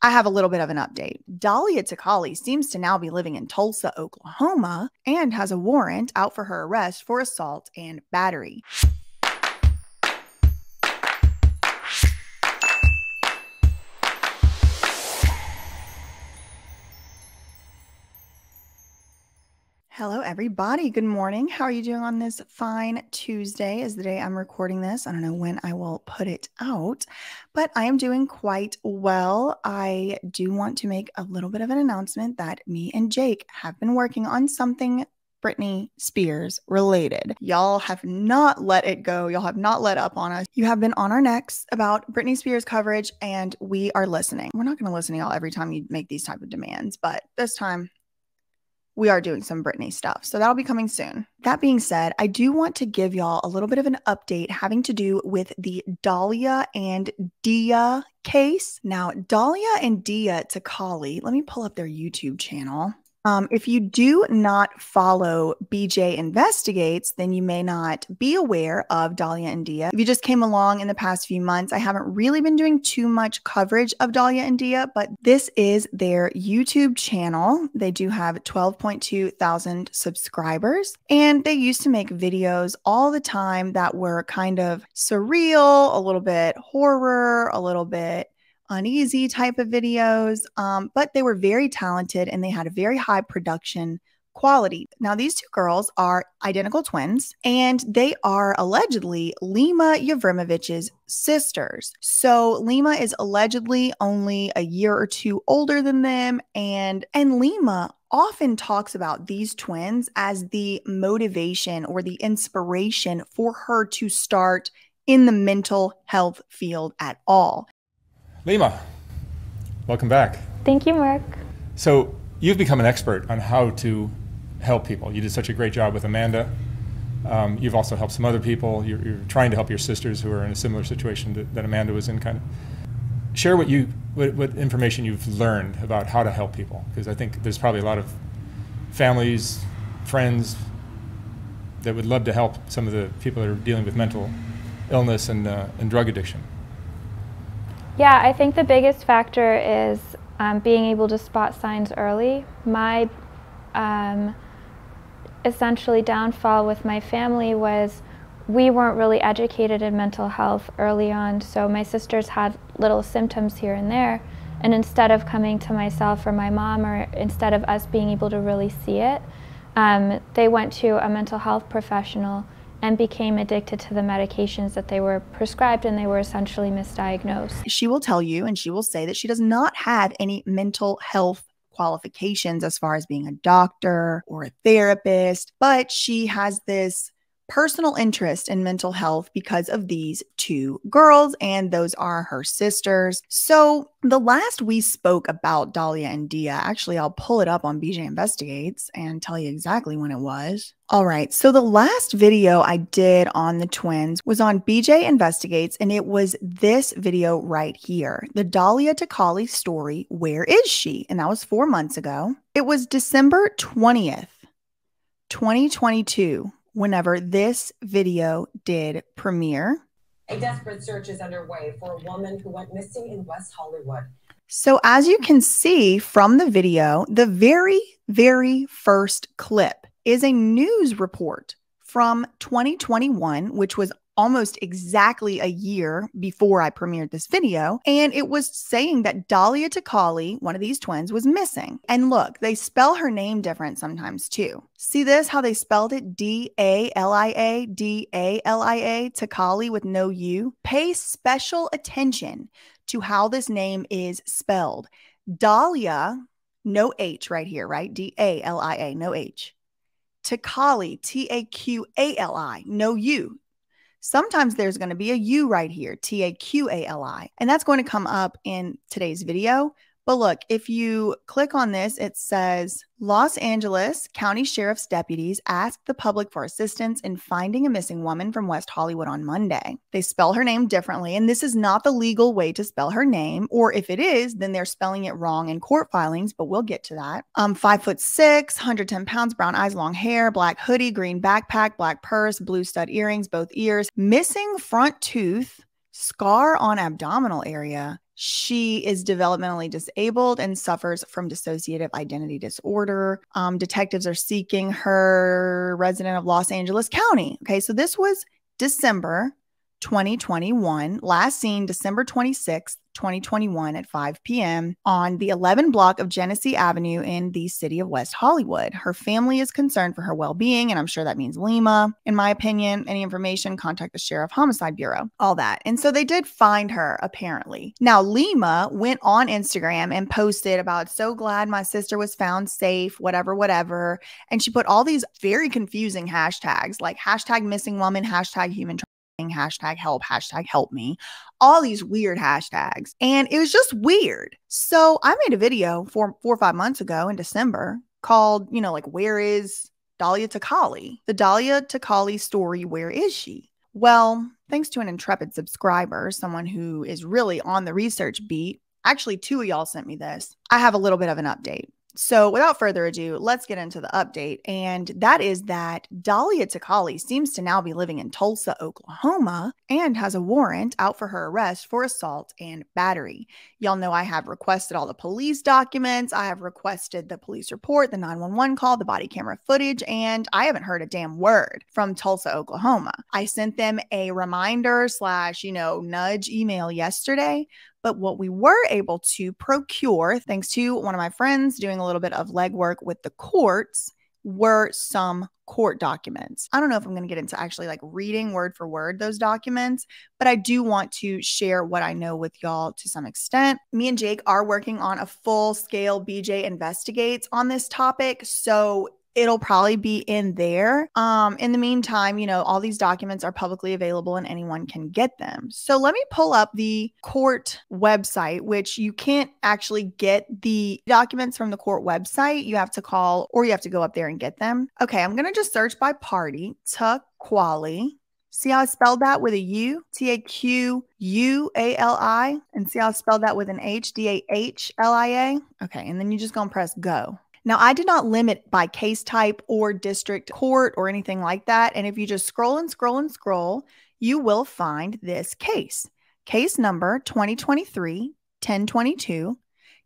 I have a little bit of an update. Dahlia Taquali seems to now be living in Tulsa, Oklahoma, and has a warrant out for her arrest for assault and battery. Hello, everybody. Good morning. How are you doing on this fine Tuesday? Is the day I'm recording this. I don't know when I will put it out, but I am doing quite well. I do want to make a little bit of an announcement that me and Jake have been working on something Britney Spears related. Y'all have not let it go. Y'all have not let up on us. You have been on our necks about Britney Spears coverage, and we are listening. We're not going to listen to y'all every time you make these type of demands, but this time we are doing some Britney stuff. So that'll be coming soon. That being said, I do want to give y'all a little bit of an update having to do with the Dahlia and Dia case. Now, Dahlia and Dia Taquali, let me pull up their YouTube channel. If you do not follow BJ Investigates, then you may not be aware of Dahlia and Dia. If you just came along in the past few months, I haven't really been doing too much coverage of Dahlia and Dia, but this is their YouTube channel. They do have 12.2 thousand subscribers, and they used to make videos all the time that were kind of surreal, a little bit horror, a little bit uneasy type of videos, but they were very talented and they had a very high production quality. Now, these two girls are identical twins, and they are allegedly Lima Yevrimovich's sisters. So Lima is allegedly only a year or two older than them, and Lima often talks about these twins as the motivation or the inspiration for her to start in the mental health field at all. Lima, welcome back. Thank you, Mark. So you've become an expert on how to help people. You did such a great job with Amanda. You've also helped some other people. You're trying to help your sisters who are in a similar situation that Amanda was in. Kind of share what information you've learned about how to help people, because I think there's probably a lot of families, friends that would love to help some of the people that are dealing with mental illness and drug addiction. Yeah, I think the biggest factor is being able to spot signs early. My essentially downfall with my family was we weren't really educated in mental health early on, so my sisters had little symptoms here and there, and instead of coming to myself or my mom, or instead of us being able to really see it, they went to a mental health professional and became addicted to the medications that they were prescribed, and they were essentially misdiagnosed. She will tell you, and she will say that she does not have any mental health qualifications as far as being a doctor or a therapist, but she has this personal interest in mental health because of these two girls, and those are her sisters. So the last we spoke about Dahlia and Dia, actually, I'll pull it up on BJ Investigates and tell you exactly when it was. All right, so the last video I did on the twins was on BJ Investigates, and it was this video right here, the Dahlia Taquali story, Where Is She? And that was 4 months ago. It was December 20th, 2022. Whenever this video did premiere. A desperate search is underway for a woman who went missing in West Hollywood. So as you can see from the video, the very, very first clip is a news report from 2021, which was almost exactly a year before I premiered this video. And it was saying that Dahlia Taquali, one of these twins, was missing. And look, they spell her name different sometimes too. See this, how they spelled it? D-A-L-I-A, D-A-L-I-A, Taquali with no U. Pay special attention to how this name is spelled. Dahlia, no H right here, right? D-A-L-I-A, no H. Taquali, T-A-Q-A-L-I, no U. Sometimes there's going to be a U right here, T-A-Q-A-L-I, and that's going to come up in today's video. But look, if you click on this, it says Los Angeles County Sheriff's deputies asked the public for assistance in finding a missing woman from West Hollywood on Monday. They spell her name differently, and this is not the legal way to spell her name, or if it is, then they're spelling it wrong in court filings, but we'll get to that. 5'6", 110 pounds, brown eyes, long hair, black hoodie, green backpack, black purse, blue stud earrings, both ears, missing front tooth, scar on abdominal area, She is developmentally disabled and suffers from dissociative identity disorder. Detectives are seeking her, resident of Los Angeles County. Okay, so this was December 2021, last seen December 26th, 2021 at 5 p.m. on the 11 block of Genesee Avenue in the city of West Hollywood. Her family is concerned for her well-being, and I'm sure that means Lima. In my opinion, any information, contact the Sheriff Homicide Bureau, all that. And so they did find her, apparently. Now, Lima went on Instagram and posted about, so glad my sister was found safe, whatever, whatever. And she put all these very confusing hashtags, like hashtag missing woman, hashtag human hashtag help me, all these weird hashtags. And it was just weird. So I made a video 4 or 5 months ago in December called, like, where is Dahlia Taquali? The Dahlia Taquali story, where is she? Well, thanks to an intrepid subscriber, someone who is really on the research beat, actually 2 of y'all sent me this, I have a little bit of an update. So without further ado, let's get into the update. And that is that Dahlia Taquali seems to now be living in Tulsa, Oklahoma, and has a warrant out for her arrest for assault and battery. Y'all know I have requested all the police documents. I have requested the police report, the 911 call, the body camera footage, and I haven't heard a damn word from Tulsa, Oklahoma. I sent them a reminder / nudge email yesterday. But what we were able to procure, thanks to one of my friends doing a little bit of legwork with the courts, were some court documents. I don't know if I'm going to get into actually reading word for word those documents, but I do want to share what I know with y'all to some extent. Me and Jake are working on a full-scale BJ Investigates on this topic, so it'll probably be in there. In the meantime, all these documents are publicly available and anyone can get them. So let me pull up the court website, which you can't actually get the documents from the court website. You have to call or you have to go up there and get them. Okay, I'm going to just search by party. Taquali. See how I spelled that with a U? Taquuali. And see how I spelled that with an H? Dahlia. Okay, and then you just go and press go. Now, I did not limit by case type or district court or anything like that. And if you just scroll and scroll and scroll, you will find this case. Case number 2023-1022.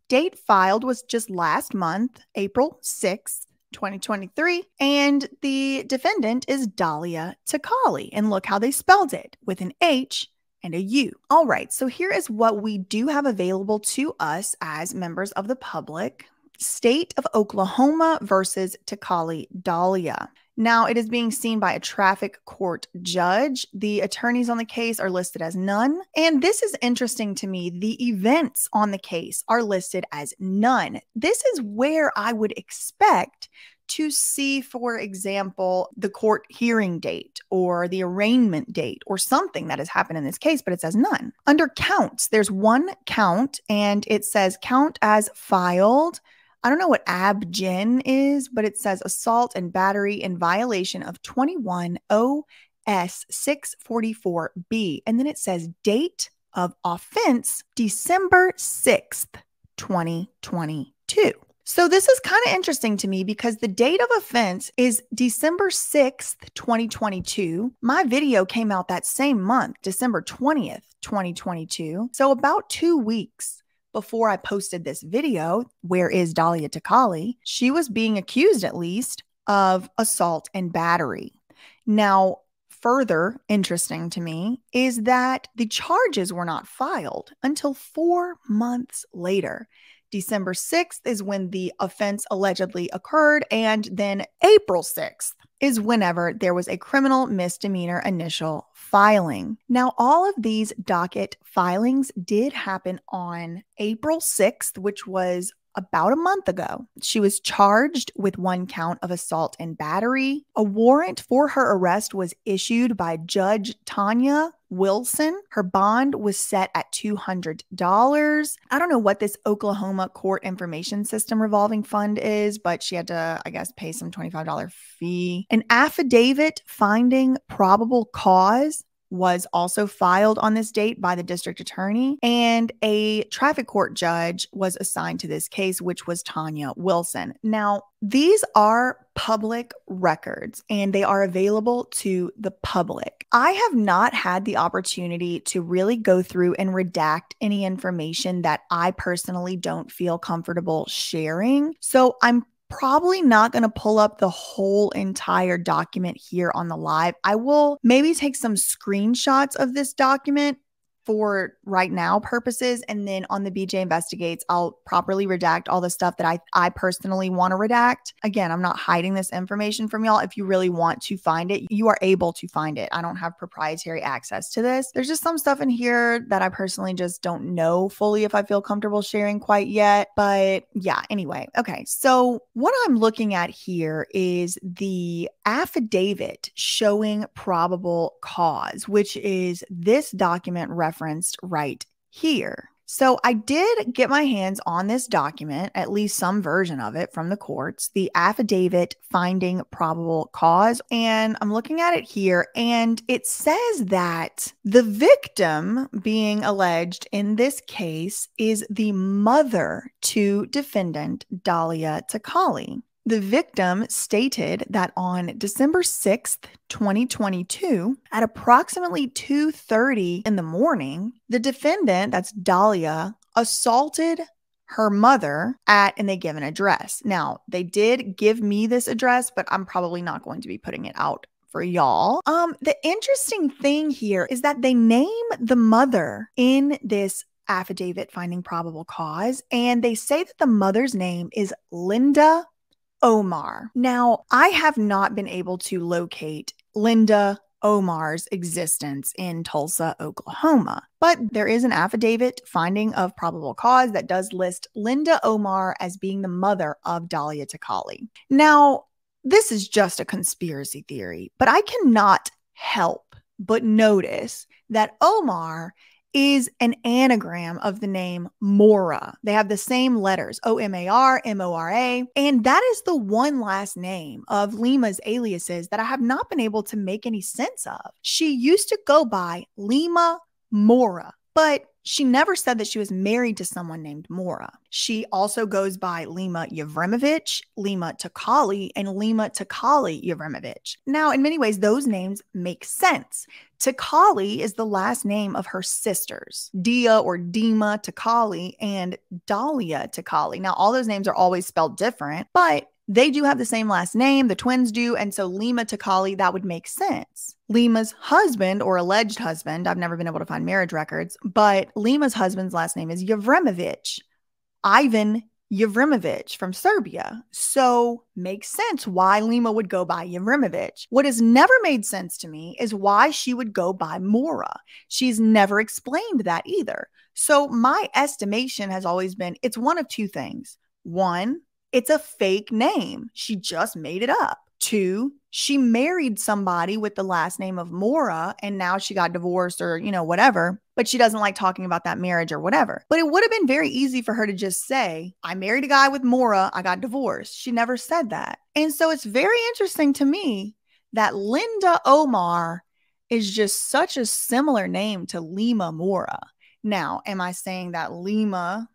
Date filed was just last month, April 6th, 2023. And the defendant is Dahlia Taquali. And look how they spelled it, with an H and a U. All right, so here is what we do have available to us as members of the public. State of Oklahoma versus Taquali Dahlia. Now, it is being seen by a traffic court judge. The attorneys on the case are listed as none. And this is interesting to me. The events on the case are listed as none. This is where I would expect to see, for example, the court hearing date or the arraignment date or something that has happened in this case, but it says none. Under counts, there's one count and it says count as filed. I don't know what abgen is, but it says assault and battery in violation of 21 OS 644B. And then it says date of offense, December 6th, 2022. So this is kind of interesting to me because the date of offense is December 6th, 2022. My video came out that same month, December 20th, 2022. So about 2 weeks before I posted this video, where is Dahlia Taquali? She was being accused, at least, of assault and battery. Now, further interesting to me is that the charges were not filed until 4 months later. December 6th is when the offense allegedly occurred, and then April 6th is whenever there was a criminal misdemeanor initial filing. Now, all of these docket filings did happen on April 6th, which was about a month ago. She was charged with 1 count of assault and battery. A warrant for her arrest was issued by Judge Tanya Wilson. Her bond was set at $200. I don't know what this Oklahoma Court Information System revolving fund is, but she had to, I guess, pay some $25 fee. An affidavit finding probable cause was also filed on this date by the district attorney, and a traffic court judge was assigned to this case, which was Tanya Wilson. Now, these are public records and they are available to the public. I have not had the opportunity to really go through and redact any information that I personally don't feel comfortable sharing. So I'm probably not going to pull up the whole entire document here on the live. I will maybe take some screenshots of this document for right now purposes. And then on the BJ Investigates, I'll properly redact all the stuff that I personally want to redact. Again, I'm not hiding this information from y'all. If you really want to find it, you are able to find it. I don't have proprietary access to this. There's just some stuff in here that I personally just don't know fully if I feel comfortable sharing quite yet. But yeah, anyway. Okay. So what I'm looking at here is the affidavit showing probable cause, which is this document referenced right here. So I did get my hands on this document, at least some version of it from the courts, the affidavit finding probable cause. And I'm looking at it here, and it says that the victim being alleged in this case is the mother to defendant Dahlia Taquali. The victim stated that on December 6th, 2022, at approximately 2:30 in the morning, the defendant, that's Dahlia, assaulted her mother at, and they give an address. Now, they did give me this address, but I'm probably not going to be putting it out for y'all. The interesting thing here is that they name the mother in this affidavit finding probable cause, and they say that the mother's name is Linda Omar. Now, I have not been able to locate Linda Omar's existence in Tulsa, Oklahoma, but there is an affidavit finding of probable cause that does list Linda Omar as being the mother of Dahlia Taquali. Now, this is just a conspiracy theory, but I cannot help but notice that Omar is an anagram of the name Mora. They have the same letters, O-M-A-R, M-O-R-A, and that is the one last name of Lima's aliases that I have not been able to make any sense of. She used to go by Lima Mora, but she never said that she was married to someone named Mora. She also goes by Lima Yevremovich, Lima Taquali, and Lima Taquali Yevremovich. Now, in many ways, those names make sense. Taquali is the last name of her sisters, Dia or Dima Taquali and Dahlia Taquali. Now, all those names are always spelled different, but they do have the same last name, the twins do, and so Lima Taquali, that would make sense. Lima's husband, or alleged husband, I've never been able to find marriage records, but Lima's husband's last name is Yevremovich, Ivan Yevremovich from Serbia. So makes sense why Lima would go by Yevremovich. What has never made sense to me is why she would go by Mora. She's never explained that either. So my estimation has always been it's one of two things. One, it's a fake name. She just made it up. Two, she married somebody with the last name of Mora and now she got divorced or, whatever, but she doesn't like talking about that marriage or whatever. But it would have been very easy for her to just say, I married a guy with Mora, I got divorced. She never said that. And so it's very interesting to me that Linda Omar is just such a similar name to Lima Mora. Now, am I saying that Lima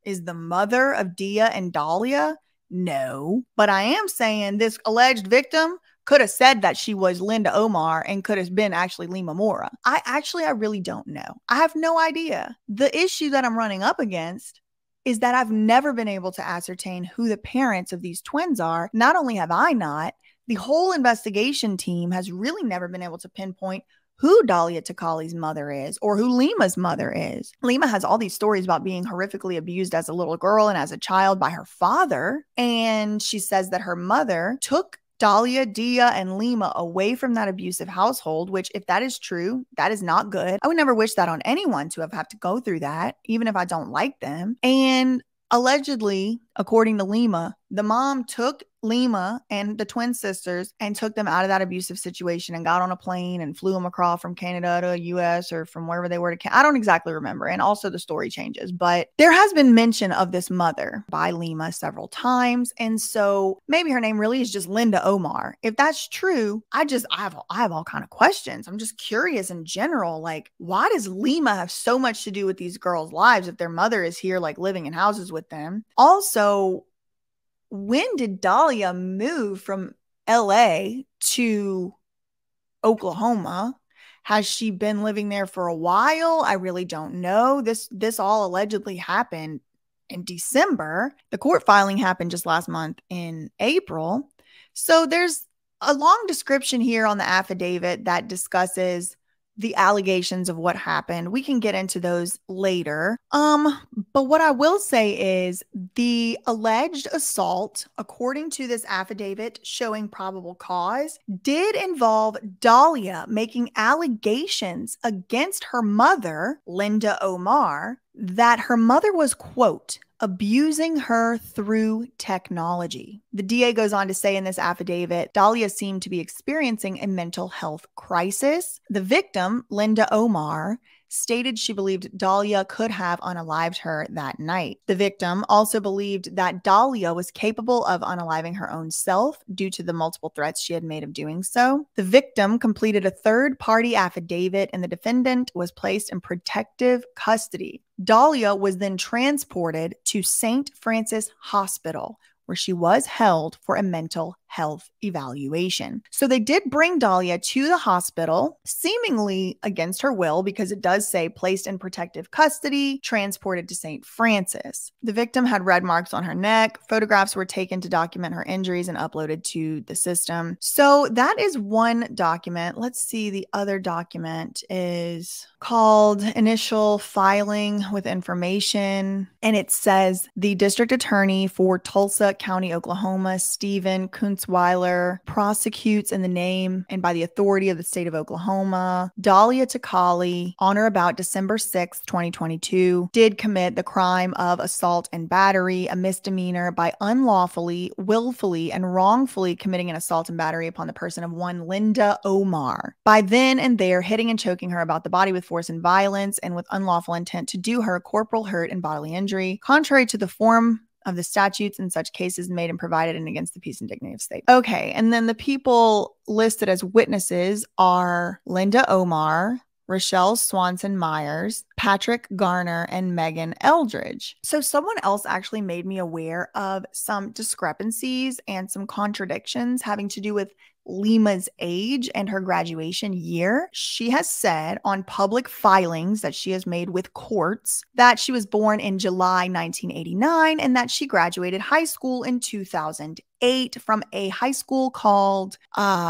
is the mother of Dia and Dahlia? No, but I am saying this alleged victim could have said that she was Linda Omar and could have been actually Lima Mora. I really don't know. I have no idea. The issue that I'm running up against is that I've never been able to ascertain who the parents of these twins are. Not only have I not, the whole investigation team has really never been able to pinpoint who Dahlia Taquali's mother is or who Lima's mother is. Lima has all these stories about being horrifically abused as a little girl and as a child by her father. And she says that her mother took Dahlia, Dia, and Lima away from that abusive household, which if that is true, that is not good. I would never wish that on anyone to have had to go through that, even if I don't like them. And allegedly, According to Lima, the mom took Lima and the twin sisters and took them out of that abusive situation and got on a plane and flew them across from Canada to US or from wherever they were to Canada. I don't exactly remember. And also the story changes, but there has been mention of this mother by Lima several times. And so maybe her name really is just Linda Omar. If that's true, I have all kind of questions. I'm just curious in general, like, why does Lima have so much to do with these girls' lives if their mother is here, like living in houses with them? Also, when did Dahlia move from LA to Oklahoma? Has she been living there for a while? I really don't know. This all allegedly happened in December. The court filing happened just last month in April. So there's a long description here on the affidavit that discusses the allegations of what happened. We can get into those later. But what I will say is the alleged assault, according to this affidavit showing probable cause, did involve Dahlia making allegations against her mother, Linda Omar, that her mother was, quote, abusing her through technology. The DA goes on to say in this affidavit, Dahlia seemed to be experiencing a mental health crisis. The victim, Linda Omar, stated she believed Dahlia could have unalived her that night. The victim also believed that Dahlia was capable of unaliving her own self due to the multiple threats she had made of doing so. The victim completed a third-party affidavit and the defendant was placed in protective custody. Dahlia was then transported to St. Francis Hospital, where she was held for a mental health evaluation. So they did bring Dahlia to the hospital, seemingly against her will, because it does say placed in protective custody, transported to St. Francis. The victim had red marks on her neck. Photographs were taken to document her injuries and uploaded to the system. So that is one document. Let's see, the other document is called Initial Filing with Information, and it says the district attorney for Tulsa County, Oklahoma, Stephen Kunzweiler, prosecutes in the name and by the authority of the state of Oklahoma. Dahlia Taquali, on or about December 6th, 2022, did commit the crime of assault and battery, a misdemeanor, by unlawfully, willfully, and wrongfully committing an assault and battery upon the person of one Linda Omar, by then and there hitting and choking her about the body with force and violence and with unlawful intent to do her corporal hurt and bodily injury, contrary to the form of the statutes in such cases made and provided and against the peace and dignity of state. Okay, and then the people listed as witnesses are Linda Omar, Rochelle Swanson Myers, Patrick Garner, and Megan Eldridge. So someone else actually made me aware of some discrepancies and some contradictions having to do with Lima's age and her graduation year. She has said on public filings that she has made with courts that she was born in July 1989 and that she graduated high school in 2008 from a high school called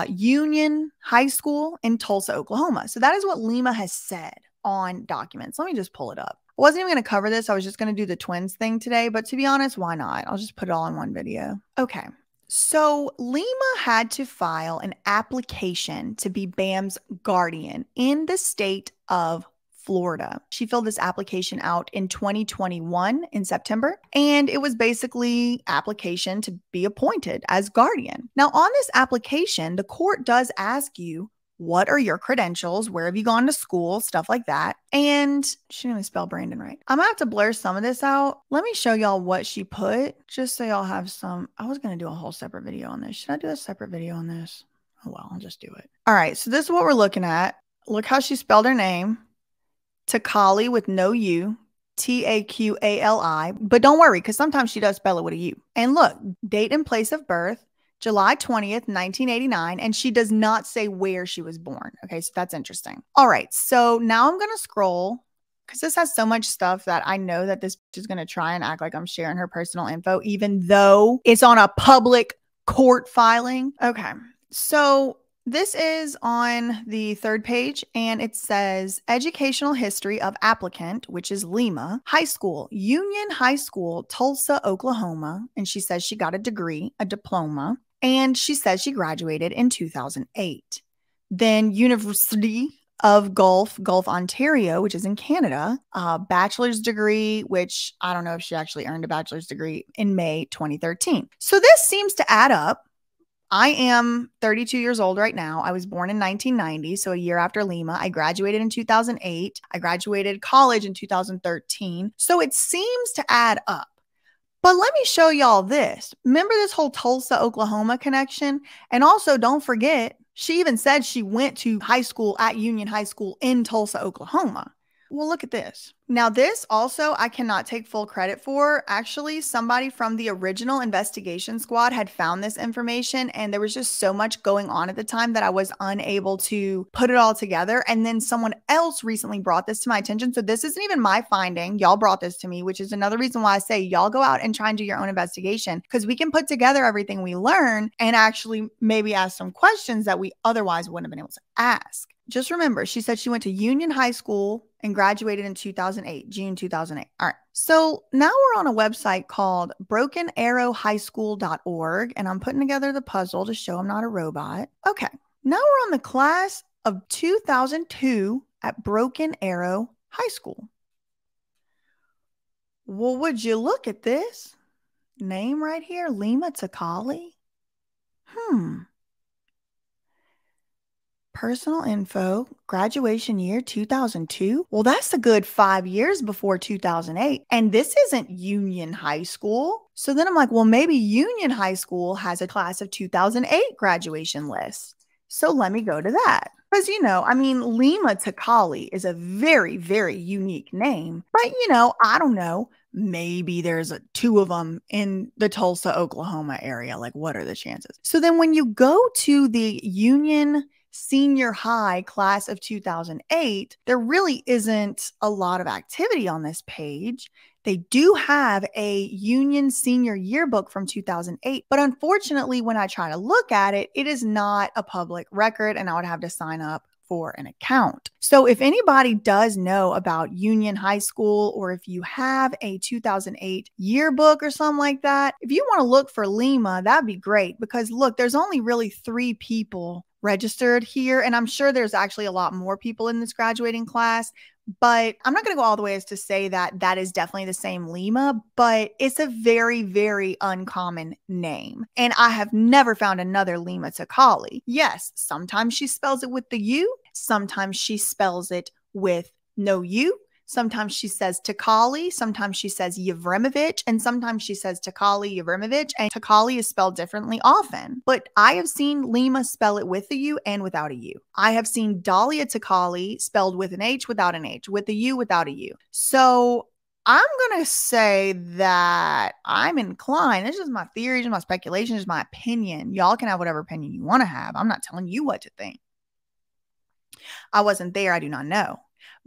Union High School in Tulsa, Oklahoma. So that is what Lima has said on documents. Let me just pull it up. I wasn't even going to cover this. I was just going to do the twins thing today, but to be honest, why not? I'll just put it all in one video. Okay. So Lima had to file an application to be Bam's guardian in the state of Florida. She filled this application out in 2021 in September, and it was basically application to be appointed as guardian. Now, on this application, the court does ask you, what are your credentials? Where have you gone to school? Stuff like that. And she didn't even spell Brandon right. I'm gonna have to blur some of this out. Let me show y'all what she put, just so y'all have some. I was gonna do a whole separate video on this. Should I do a separate video on this? Oh, well, I'll just do it. All right, so this is what we're looking at. Look how she spelled her name. Taquali with no U. Taqali. But don't worry, because sometimes she does spell it with a U. And look, date and place of birth. July 20th, 1989, and she does not say where she was born. Okay, so that's interesting. All right, so now I'm going to scroll because this has so much stuff that I know that this is going to try and act like I'm sharing her personal info, even though it's on a public court filing. Okay, so this is on the third page, and it says educational history of applicant, which is Lima, high school, Union High School, Tulsa, Oklahoma. And she says she got a degree, a diploma, and she says she graduated in 2008. Then University of Gulf, Ontario, which is in Canada, a bachelor's degree, which I don't know if she actually earned a bachelor's degree in May 2013. So this seems to add up. I am 32 years old right now. I was born in 1990, so a year after Lima. I graduated in 2008. I graduated college in 2013. So it seems to add up. But let me show y'all this. Remember this whole Tulsa, Oklahoma connection? And also, don't forget, she even said she went to high school at Union High School in Tulsa, Oklahoma. Well, look at this. Now, this also I cannot take full credit for. Actually, somebody from the original investigation squad had found this information, and there was just so much going on at the time that I was unable to put it all together. And then someone else recently brought this to my attention. So this isn't even my finding. Y'all brought this to me, which is another reason why I say y'all go out and try and do your own investigation, because we can put together everything we learn and actually maybe ask some questions that we otherwise wouldn't have been able to ask. Just remember, she said she went to Union High School and graduated in 2008, June 2008. All right. So now we're on a website called brokenarrowhighschool.org, and I'm putting together the puzzle to show I'm not a robot. Okay. Now we're on the class of 2002 at Broken Arrow High School. Well, would you look at this name right here? Lima Taquali. Personal info, graduation year 2002. Well, that's a good 5 years before 2008. And this isn't Union High School. So then I'm like, well, maybe Union High School has a class of 2008 graduation list. So let me go to that. Because, I mean, Lima Taquali is a very, very unique name. But, I don't know. Maybe there's two of them in the Tulsa, Oklahoma area. Like, what are the chances? So then when you go to the Union Senior High class of 2008, there really isn't a lot of activity on this page. They do have a Union Senior Yearbook from 2008, but unfortunately, when I try to look at it, it is not a public record, and I would have to sign up for an account. So if anybody does know about Union High School, or if you have a 2008 yearbook or something like that, if you want to look for Lima, that'd be great, because look, there's only really 3 people registered here, and I'm sure there's actually a lot more people in this graduating class, but I'm not going to go all the way as to say that that is definitely the same Lima, but it's a very, very uncommon name. And I have never found another Lima Taquali. Yes, sometimes she spells it with the U. Sometimes she spells it with no U. Sometimes she says Taquali, sometimes she says Yevremovich, and sometimes she says Taquali, Yevremovich, and Taquali is spelled differently often. But I have seen Lima spell it with a U and without a U. I have seen Dahlia Taquali spelled with an H, without an H, with a U, without a U. So I'm going to say that I'm inclined. It's just my theory, just my speculation, just my opinion. Y'all can have whatever opinion you want to have. I'm not telling you what to think. I wasn't there. I do not know.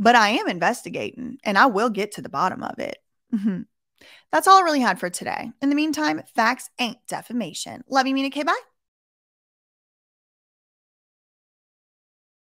But I am investigating, and I will get to the bottom of it. That's all I really had for today. In the meantime, facts ain't defamation. Love you, Mina K. Bye.